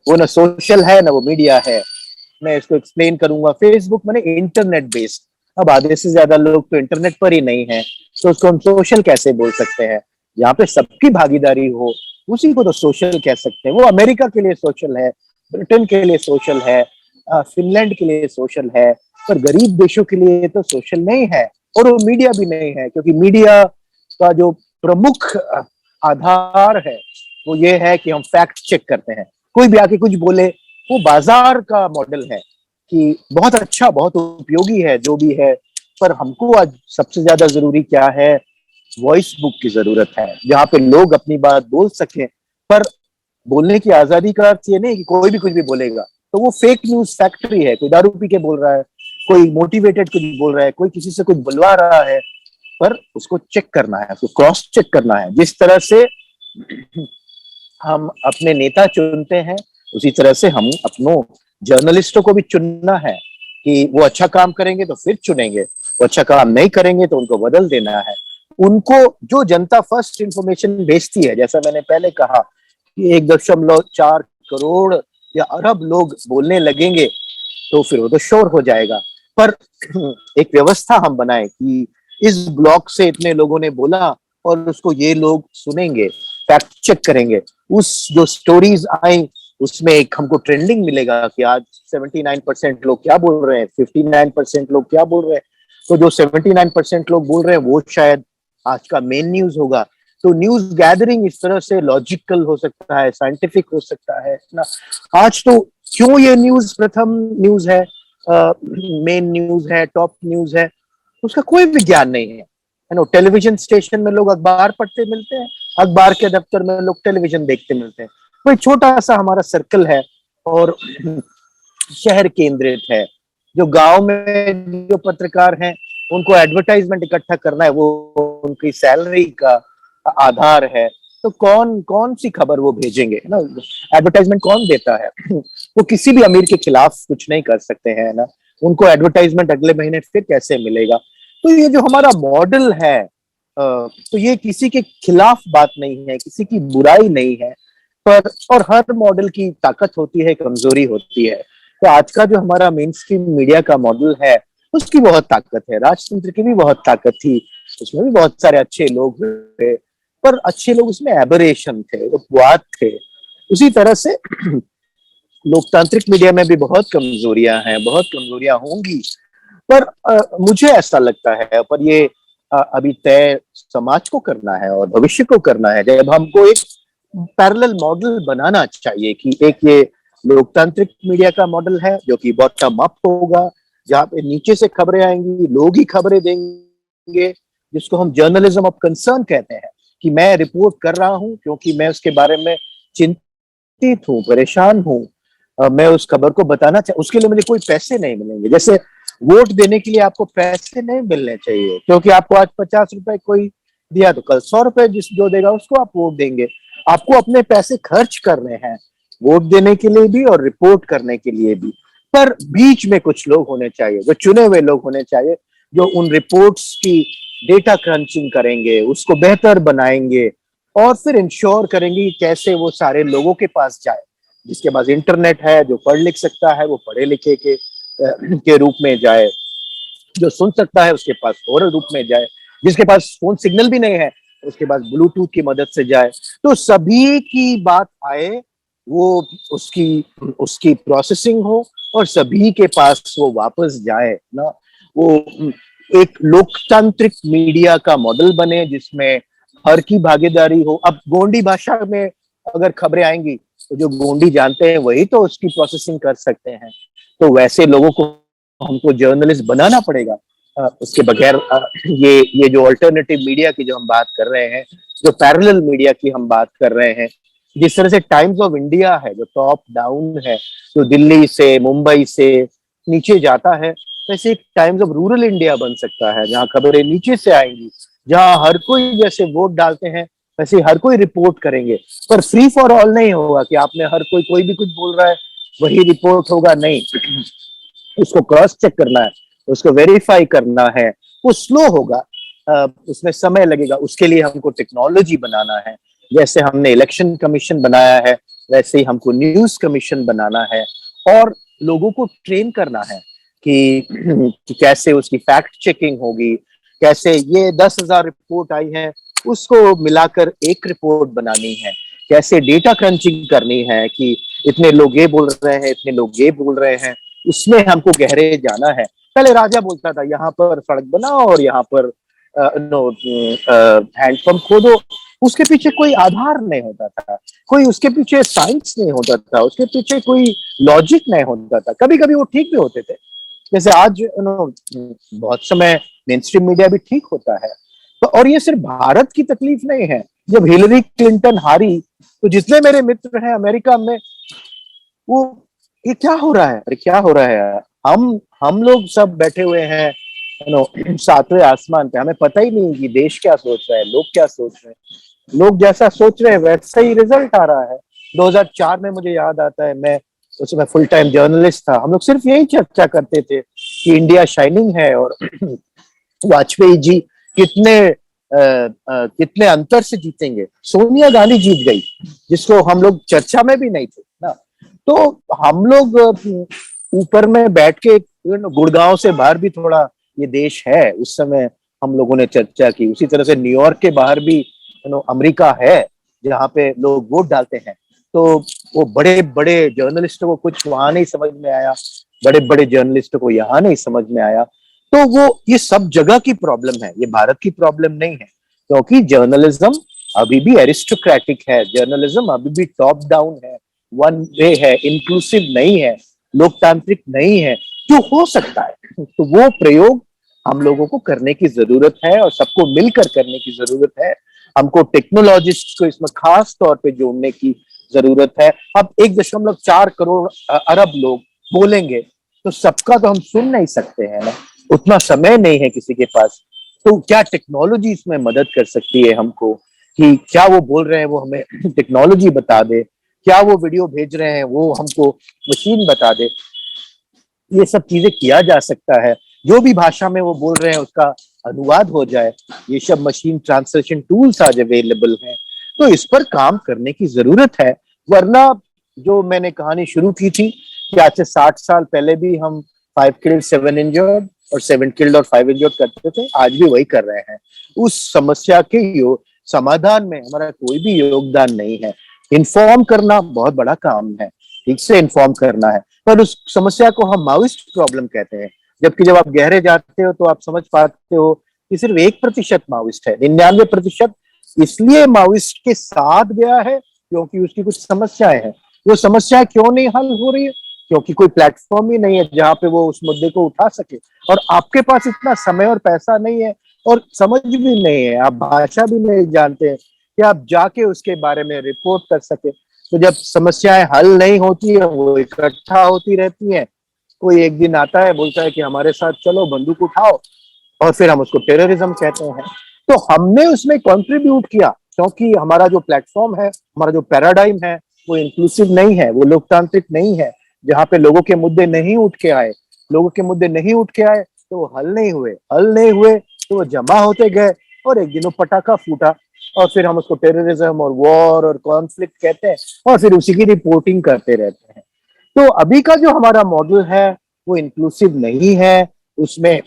वो ना सोशल है ना वो मीडिया है। मैं इसको एक्सप्लेन करूंगा। फेसबुक माने इंटरनेट बेस्ड। अब आधे से ज्यादा लोग तो इंटरनेट पर ही नहीं है, तो उसको हम सोशल कैसे बोल सकते हैं? जहाँ पे सबकी भागीदारी हो, उसी को तो सोशल कह सकते हैं। वो अमेरिका के लिए सोशल है, ब्रिटेन के लिए सोशल है, फिनलैंड के लिए सोशल है, पर गरीब देशों के लिए तो सोशल नहीं है। और वो मीडिया भी नहीं है, क्योंकि मीडिया का जो प्रमुख आधार है वो ये है कि हम फैक्ट चेक करते हैं। कोई भी आके कुछ बोले, वो बाजार का मॉडल है कि बहुत अच्छा, बहुत उपयोगी है जो भी है, पर हमको आज सबसे ज्यादा जरूरी क्या है? वॉइस बुक की जरूरत है, जहाँ पे लोग अपनी बात बोल सकें। पर बोलने की आजादी का अर्थ ये नहीं कि कोई भी कुछ भी बोलेगा। तो वो फेक न्यूज फैक्ट्री है। कोई दारू पी के बोल रहा है, कोई मोटिवेटेड कुछ बोल रहा है, कोई किसी से कुछ बुलवा रहा है, पर उसको चेक करना है, उसको क्रॉस चेक करना है। जिस तरह से हम अपने नेता चुनते हैं, उसी तरह से हम अपनों जर्नलिस्टों को भी चुनना है कि वो अच्छा काम करेंगे तो फिर चुनेंगे, वो अच्छा काम नहीं करेंगे तो उनको बदल देना है। उनको जो जनता फर्स्ट इंफॉर्मेशन भेजती है, जैसा मैंने पहले कहा कि 1.4 करोड़ या अरब लोग बोलने लगेंगे तो फिर वो तो शोर हो जाएगा। पर एक व्यवस्था हम बनाए कि इस ब्लॉक से इतने लोगों ने बोला और उसको ये लोग सुनेंगे, फैक्ट चेक करेंगे। उस जो स्टोरीज आई उसमें एक हमको ट्रेंडिंग मिलेगा कि आज 79% लोग क्या बोल रहे हैं, 59% लोग क्या बोल रहे हैं। तो जो 79% लोग बोल रहे हैं वो शायद आज का मेन न्यूज होगा। तो न्यूज गैदरिंग इस तरह से लॉजिकल हो सकता है, साइंटिफिक हो सकता है ना। आज तो क्यों ये न्यूज प्रथम न्यूज है, मेन न्यूज है, टॉप न्यूज है, उसका कोई विज्ञान नहीं है। है ना। टेलीविजन स्टेशन में लोग अखबार पढ़ते मिलते हैं, अखबार के दफ्तर में लोग टेलीविजन देखते मिलते हैं। कोई छोटा सा हमारा सर्कल है और शहर केंद्रित है। जो गांव में जो पत्रकार हैं उनको एडवर्टाइजमेंट इकट्ठा करना है, वो उनकी सैलरी का आधार है। तो कौन कौन सी खबर वो भेजेंगे ना। एडवर्टाइजमेंट कौन देता है? वो किसी भी अमीर के खिलाफ कुछ नहीं कर सकते हैं ना। उनको एडवर्टाइजमेंट अगले महीने फिर कैसे मिलेगा? तो ये जो हमारा मॉडल है, तो ये किसी के खिलाफ बात नहीं है, किसी की बुराई नहीं है, पर और हर मॉडल की ताकत होती है, कमजोरी होती है। तो आज का जो हमारा मेन स्ट्रीम मीडिया का मॉडल है उसकी बहुत ताकत है, राजतंत्र की भी बहुत ताकत थी, उसमें भी बहुत सारे अच्छे लोग थे, पर अच्छे लोग उसमें एबरेशन थे, उपवाद थे। उसी तरह से लोकतांत्रिक मीडिया में भी बहुत कमजोरियां हैं, बहुत कमजोरियां होंगी। पर मुझे ऐसा लगता है, पर ये अभी तय समाज को करना है और भविष्य को करना है, जब हमको एक पैरेलल मॉडल बनाना चाहिए कि एक ये लोकतांत्रिक मीडिया का मॉडल है जो कि बॉटम अप होगा, जहाँ पे नीचे से खबरें आएंगी, लोग ही खबरें देंगे, जिसको हम जर्नलिज्म ऑफ कंसर्न कहते हैं कि मैं रिपोर्ट कर रहा हूँ क्योंकि मैं उसके बारे में चिंतित हूँ, परेशान हूँ। मैं उस खबर को बताना उसके लिए मुझे कोई पैसे नहीं मिलेंगे। जैसे वोट देने के लिए आपको पैसे नहीं मिलने चाहिए, क्योंकि आपको आज 50 रुपए कोई दिया तो कल 100 रुपए जिस जो देगा उसको आप वोट देंगे। आपको अपने पैसे खर्च करने हैं, वोट देने के लिए भी और रिपोर्ट करने के लिए भी। पर बीच में कुछ लोग होने चाहिए, जो चुने हुए लोग होने चाहिए, जो उन रिपोर्ट्स की डेटा क्रंचिंग करेंगे, उसको बेहतर बनाएंगे और फिर इंश्योर करेंगे कि कैसे वो सारे लोगों के पास जाए। जिसके पास इंटरनेट है, जो पढ़ लिख सकता है, वो पढ़े लिखे के रूप में जाए, जो सुन सकता है उसके पास ओरल रूप में जाए, जिसके पास फोन सिग्नल भी नहीं है उसके पास ब्लूटूथ की मदद से जाए। तो सभी की बात आए, वो उसकी उसकी प्रोसेसिंग हो और सभी के पास वो वापस जाए ना। वो एक लोकतांत्रिक मीडिया का मॉडल बने जिसमें हर की भागीदारी हो। अब गोंडी भाषा में अगर खबरें आएंगी तो जो गोंडी जानते हैं वही तो उसकी प्रोसेसिंग कर सकते हैं। तो वैसे लोगों को हमको जर्नलिस्ट बनाना पड़ेगा। उसके बगैर ये जो अल्टरनेटिव मीडिया की जो हम बात कर रहे हैं, जो पैरेलल मीडिया की हम बात कर रहे हैं, जिस तरह से टाइम्स ऑफ इंडिया है जो टॉप डाउन है, जो दिल्ली से मुंबई से नीचे जाता है, वैसे एक टाइम्स ऑफ रूरल इंडिया बन सकता है जहाँ खबरें नीचे से आएंगी, जहाँ हर कोई जैसे वोट डालते हैं वैसे हर कोई रिपोर्ट करेंगे। पर फ्री फॉर ऑल नहीं होगा कि आपने हर कोई भी कुछ बोल रहा है वही रिपोर्ट होगा, नहीं। उसको क्रॉस चेक करना है, उसको वेरीफाई करना है, वो स्लो होगा, उसमें समय लगेगा। उसके लिए हमको टेक्नोलॉजी बनाना है। जैसे हमने इलेक्शन कमीशन बनाया है वैसे ही हमको न्यूज कमीशन बनाना है और लोगों को ट्रेन करना है कि कैसे उसकी फैक्ट चेकिंग होगी, कैसे ये 10,000 रिपोर्ट आई है उसको मिलाकर एक रिपोर्ट बनानी है, कैसे डेटा क्रंचिंग करनी है कि इतने लोग ये बोल रहे हैं, इतने लोग ये बोल रहे हैं, उसमें हमको गहरे जाना है। पहले राजा बोलता था यहाँ पर सड़क बनाओ और यहाँ पर हैंडपंप खोदो, उसके पीछे कोई आधार नहीं होता था, कोई उसके पीछे साइंस नहीं होता था, उसके पीछे कोई लॉजिक नहीं होता था। कभी कभी वो ठीक भी होते थे, जैसे आज बहुत समय मेन स्ट्रीम मीडिया भी ठीक होता है। तो और ये सिर्फ भारत की तकलीफ नहीं है। जब हिलरी क्लिंटन हारी तो जितने मेरे मित्र हैं अमेरिका में, वो ये क्या हो रहा है, अरे क्या हो रहा है, हम लोग सब बैठे हुए हैं सातवें आसमान पे, हमें पता ही नहीं कि देश क्या सोच रहा है, लोग क्या सोच रहे हैं। लोग जैसा सोच रहे हैं वैसा ही रिजल्ट आ रहा है। 2004 में मुझे याद आता है, मैं उसमें फुल टाइम जर्नलिस्ट था, हम लोग सिर्फ यही चर्चा करते थे कि इंडिया शाइनिंग है और वाजपेयी जी कितने कितने अंतर से जीतेंगे। सोनिया गांधी जीत गई, जिसको हम लोग चर्चा में भी नहीं थे ना। तो हम लोग ऊपर में बैठ के, गुड़गांव से बाहर भी थोड़ा ये देश है, उस समय हम लोगों ने चर्चा की। उसी तरह से न्यूयॉर्क के बाहर भी अमेरिका है, जहाँ पे लोग वोट डालते हैं। तो वो बड़े बड़े जर्नलिस्टों को कुछ वहां नहीं समझ में आया, बड़े बड़े जर्नलिस्टों को यहाँ नहीं समझ में आया। तो वो ये सब जगह की प्रॉब्लम है, ये भारत की प्रॉब्लम नहीं है, क्योंकि जर्नलिज्म अभी भी एरिस्टोक्रेटिक है, जर्नलिज्म अभी भी टॉप डाउन है, वन वे है, इंक्लूसिव नहीं है, लोकतांत्रिक नहीं है। जो हो सकता है तो वो प्रयोग हम लोगों को करने की जरूरत है और सबको मिलकर करने की जरूरत है। हमको टेक्नोलॉजिस्ट को इसमें खास तौर पे जोड़ने की जरूरत है। अब 1.4 करोड़ अरब लोग बोलेंगे तो सबका तो हम सुन नहीं सकते हैं ना, उतना समय नहीं है किसी के पास। तो क्या टेक्नोलॉजी इसमें मदद कर सकती है हमको, कि क्या वो बोल रहे हैं वो हमें टेक्नोलॉजी बता दे, क्या वो वीडियो भेज रहे हैं वो हमको मशीन बता दे। ये सब चीजें किया जा सकता है, जो भी भाषा में वो बोल रहे हैं उसका अनुवाद हो जाए। ये सब मशीन ट्रांसलेशन टूल्स आज अवेलेबल हैं, तो इस पर काम करने की जरूरत है। वरना जो मैंने कहानी शुरू की थी कि आज से 60 साल पहले भी हम 5 killed 7 injured और 7 killed और 5 injured करते थे, आज भी वही कर रहे हैं। उस समस्या के समाधान में हमारा कोई भी योगदान नहीं है। इन्फॉर्म करना बहुत बड़ा काम है, ठीक से इन्फॉर्म करना है, पर उस समस्या को हम माओइस्ट प्रॉब्लम कहते हैं। जबकि जब आप गहरे जाते हो तो आप समझ पाते हो कि सिर्फ 1% माओइस्ट है, 99% इसलिए माओइस्ट के साथ गया है क्योंकि उसकी कुछ समस्याएं हैं। वो समस्याएं क्यों नहीं हल हो रही है? क्योंकि कोई प्लेटफॉर्म ही नहीं है जहां पे वो उस मुद्दे को उठा सके, और आपके पास इतना समय और पैसा नहीं है और समझ भी नहीं है, आप भाषा भी नहीं जानते हैं कि आप जाके उसके बारे में रिपोर्ट कर सके। तो जब समस्याएं हल नहीं होती है, वो इकट्ठा होती रहती हैं। कोई एक दिन आता है, बोलता है कि हमारे साथ चलो, बंदूक उठाओ, और फिर हम उसको टेररिज्म कहते हैं। तो हमने उसमें कंट्रीब्यूट किया क्योंकि हमारा जो प्लेटफॉर्म है, हमारा जो पैराडाइम है, वो इंक्लूसिव नहीं है, वो लोकतांत्रिक नहीं है, जहाँ पे लोगों के मुद्दे नहीं उठ के आए। लोगों के मुद्दे नहीं उठ के आए तो वो हल नहीं हुए तो वो जमा होते गए, और एक दिन वो पटाखा फूटा, और फिर हम उसको टेररिज्म और वॉर और कॉन्फ्लिक्ट कहते हैं, और फिर उसी की रिपोर्टिंग करते रहते हैं। तो अभी का जो हमारा मॉडल है वो इंक्लूसिव नहीं है, उसमें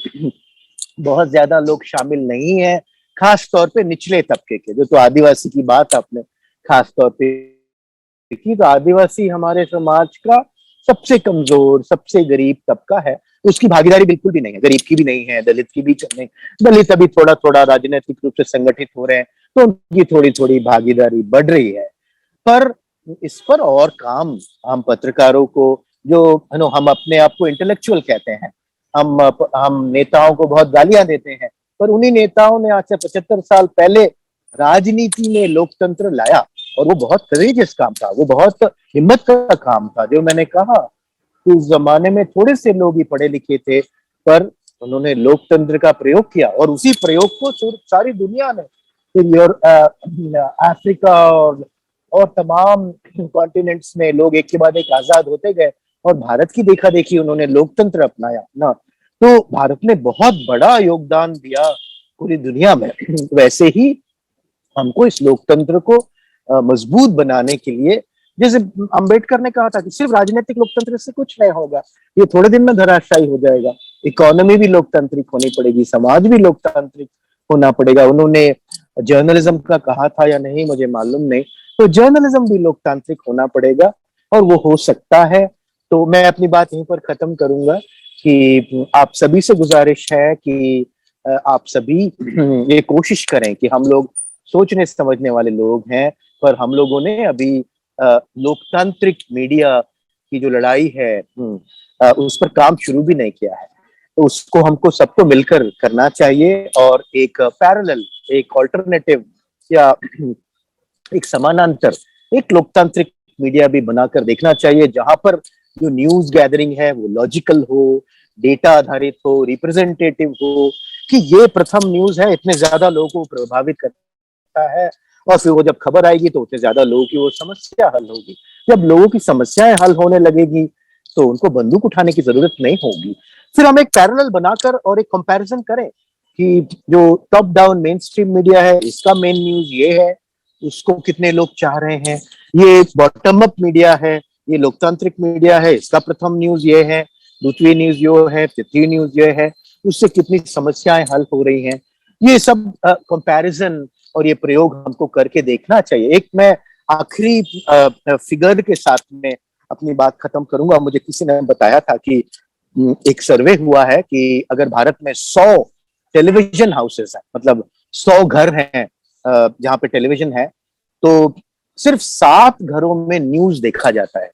बहुत ज्यादा लोग शामिल नहीं है, खास तौर पे निचले तबके के। जो तो आदिवासी की बात आपने खास तौर पे की, तो आदिवासी हमारे समाज का सबसे कमजोर, सबसे गरीब तबका है, उसकी भागीदारी बिल्कुल भी नहीं है, गरीब की भी नहीं है, दलित की भी नहीं। दलित अभी थोड़ा थोड़ा राजनीतिक रूप से संगठित हो रहे हैं तो उनकी थोड़ी थोड़ी भागीदारी बढ़ रही है। पर इस पर और काम, हम पत्रकारों को, जो हम अपने आप को इंटेलेक्चुअल कहते हैं, हम नेताओं को बहुत गालियां देते हैं, पर उन्हीं नेताओं ने आज से 75 साल पहले राजनीति में लोकतंत्र लाया, और वो बहुत करेजियस काम था, वो बहुत हिम्मत का काम था। जो मैंने कहा कि उस जमाने में थोड़े से लोग ही पढ़े लिखे थे, पर उन्होंने लोकतंत्र का प्रयोग किया, और उसी प्रयोग को सारी दुनिया ने, फिर अफ्रीका और तमाम कॉन्टिनेंट्स में लोग एक के बाद एक आजाद होते गए, और भारत की देखा देखी उन्होंने लोकतंत्र अपनाया ना। तो भारत ने बहुत बड़ा योगदान दिया पूरी दुनिया में। वैसे ही हमको इस लोकतंत्र को मजबूत बनाने के लिए, जैसे अंबेडकर ने कहा था कि सिर्फ राजनीतिक लोकतंत्र से कुछ नहीं होगा, ये थोड़े दिन में धराशायी हो जाएगा, इकोनॉमी भी लोकतांत्रिक होनी पड़ेगी, समाज भी लोकतांत्रिक होना पड़ेगा। उन्होंने जर्नलिज्म का कहा था या नहीं मुझे मालूम नहीं, तो जर्नलिज्म भी लोकतांत्रिक होना पड़ेगा और वो हो सकता है। तो मैं अपनी बात यहीं पर खत्म करूंगा कि आप सभी से गुजारिश है कि आप सभी ये कोशिश करें कि हम लोग सोचने समझने वाले लोग हैं, पर हम लोगों ने अभी लोकतांत्रिक मीडिया की जो लड़ाई है उस पर काम शुरू भी नहीं किया है। तो उसको हमको सबको मिलकर करना चाहिए और एक पैरेलल, एक ऑल्टरनेटिव या एक समानांतर एक लोकतांत्रिक मीडिया भी बनाकर देखना चाहिए, जहां पर जो न्यूज गैदरिंग है वो लॉजिकल हो, डेटा आधारित हो, रिप्रेजेंटेटिव हो, कि ये प्रथम न्यूज है, इतने ज्यादा लोगों को प्रभावित करता है, और फिर वो जब खबर आएगी तो उतने ज्यादा लोगों की वो समस्या हल होगी। जब लोगों की समस्याएं हल होने लगेगी तो उनको बंदूक उठाने की जरूरत नहीं होगी। फिर हम एक पैरेलल बनाकर और एक कंपैरिजन करें कि जो top down main stream media है इसका मेन न्यूज ये है, उसको कितने लोग चाह रहे हैं, ये बॉटम अप मीडिया है, ये लोकतांत्रिक मीडिया है, इसका प्रथम न्यूज ये है, दूसरी न्यूज यो है, तृतीय न्यूज ये है, उससे कितनी समस्याएं हल हो रही हैं। ये सब कंपैरिजन और ये प्रयोग हमको करके देखना चाहिए। एक मैं आखिरी फिगर के साथ में अपनी बात खत्म करूंगा। मुझे किसी ने बताया था कि एक सर्वे हुआ है कि अगर भारत में 100 टेलीविजन हाउसेस हैं, मतलब 100 घर हैं जहां पे टेलीविजन है, तो सिर्फ 7 घरों में न्यूज देखा जाता है।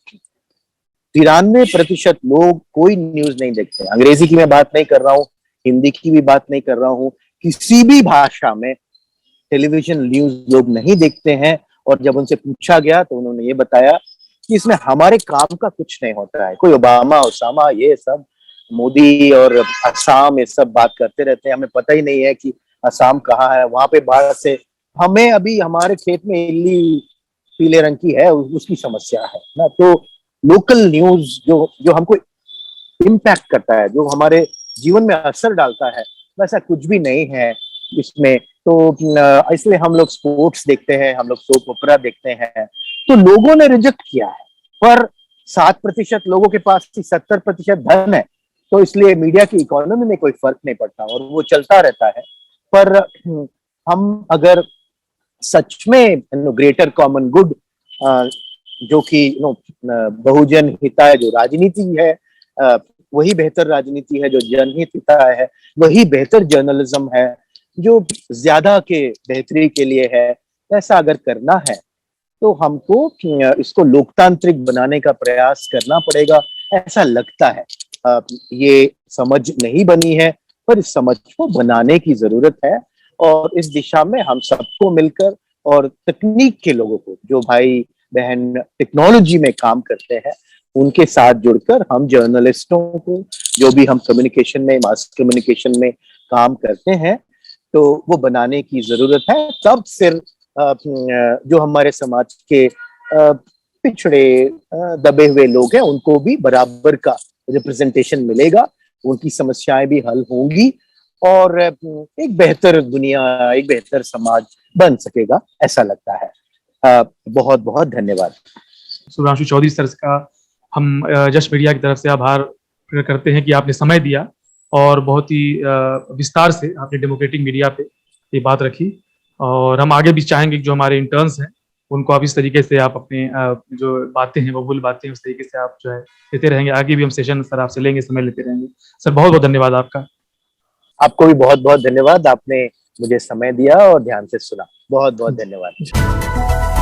93% लोग कोई न्यूज नहीं देखते। अंग्रेजी की मैं बात नहीं कर रहा हूँ, हिंदी की भी बात नहीं कर रहा हूँ, किसी भी भाषा में टेलीविजन न्यूज लोग नहीं देखते हैं। और जब उनसे पूछा गया तो उन्होंने ये बताया कि इसमें हमारे काम का कुछ नहीं होता है। कोई ओबामा, ओसामा, ये सब मोदी और असम ये सब बात करते रहते हैं, हमें पता ही नहीं है कि असम कहाँ है, वहां पे बाढ़ से हमें अभी हमारे खेत में इल्ली पीले रंग की है, उसकी समस्या है ना। तो लोकल न्यूज जो जो हमको इम्पैक्ट करता है, जो हमारे जीवन में असर डालता है, वैसा कुछ भी नहीं है इसमें। तो इसलिए हम लोग स्पोर्ट्स देखते हैं, हम लोग सोप ओपेरा देखते हैं, तो लोगों ने रिजेक्ट किया है। पर 7% लोगों के पास 70% धन है, तो इसलिए मीडिया की इकोनॉमी में कोई फर्क नहीं पड़ता और वो चलता रहता है। पर हम अगर सच में ग्रेटर कॉमन गुड, जो कि बहुजन हिताय जो राजनीति है, वही बेहतर राजनीति है, जो जनहित हिताय है वही बेहतर जर्नलिज्म है, जो ज्यादा के बेहतरी के लिए है। ऐसा अगर करना है तो हमको इसको लोकतांत्रिक बनाने का प्रयास करना पड़ेगा, ऐसा लगता है। ये समझ नहीं बनी है, पर इस समझ को बनाने की जरूरत है। और इस दिशा में हम सबको मिलकर और तकनीक के लोगों को, जो भाई बहन टेक्नोलॉजी में काम करते हैं, उनके साथ जुड़कर हम जर्नलिस्टों को, जो भी हम कम्युनिकेशन में, मास कम्युनिकेशन में काम करते हैं, तो वो बनाने की जरूरत है। तब फिर जो हमारे समाज के पिछड़े दबे हुए लोग हैं उनको भी बराबर का रिप्रेजेंटेशन मिलेगा, उनकी समस्याएं भी हल होंगी और एक बेहतर दुनिया, एक बेहतर समाज बन सकेगा, ऐसा लगता है। बहुत बहुत धन्यवाद। सुभ्रांशु चौधरी सर का हम जश मीडिया की तरफ से आभार प्रकट करते हैं कि आपने समय दिया और बहुत ही विस्तार से आपने डेमोक्रेटिक मीडिया पे ये बात रखी। और हम आगे भी चाहेंगे कि जो हमारे इंटर्न्स हैं उनको आप इस तरीके से आप अपने जो बातें हैं, वो मूल बातें उस तरीके से आप जो है देते रहेंगे। आगे भी हम सेशन सर आपसे लेंगे, समय लेते रहेंगे। सर बहुत बहुत धन्यवाद आपका। आपको भी बहुत बहुत धन्यवाद, आपने मुझे समय दिया और ध्यान से सुना। बहुत बहुत धन्यवाद।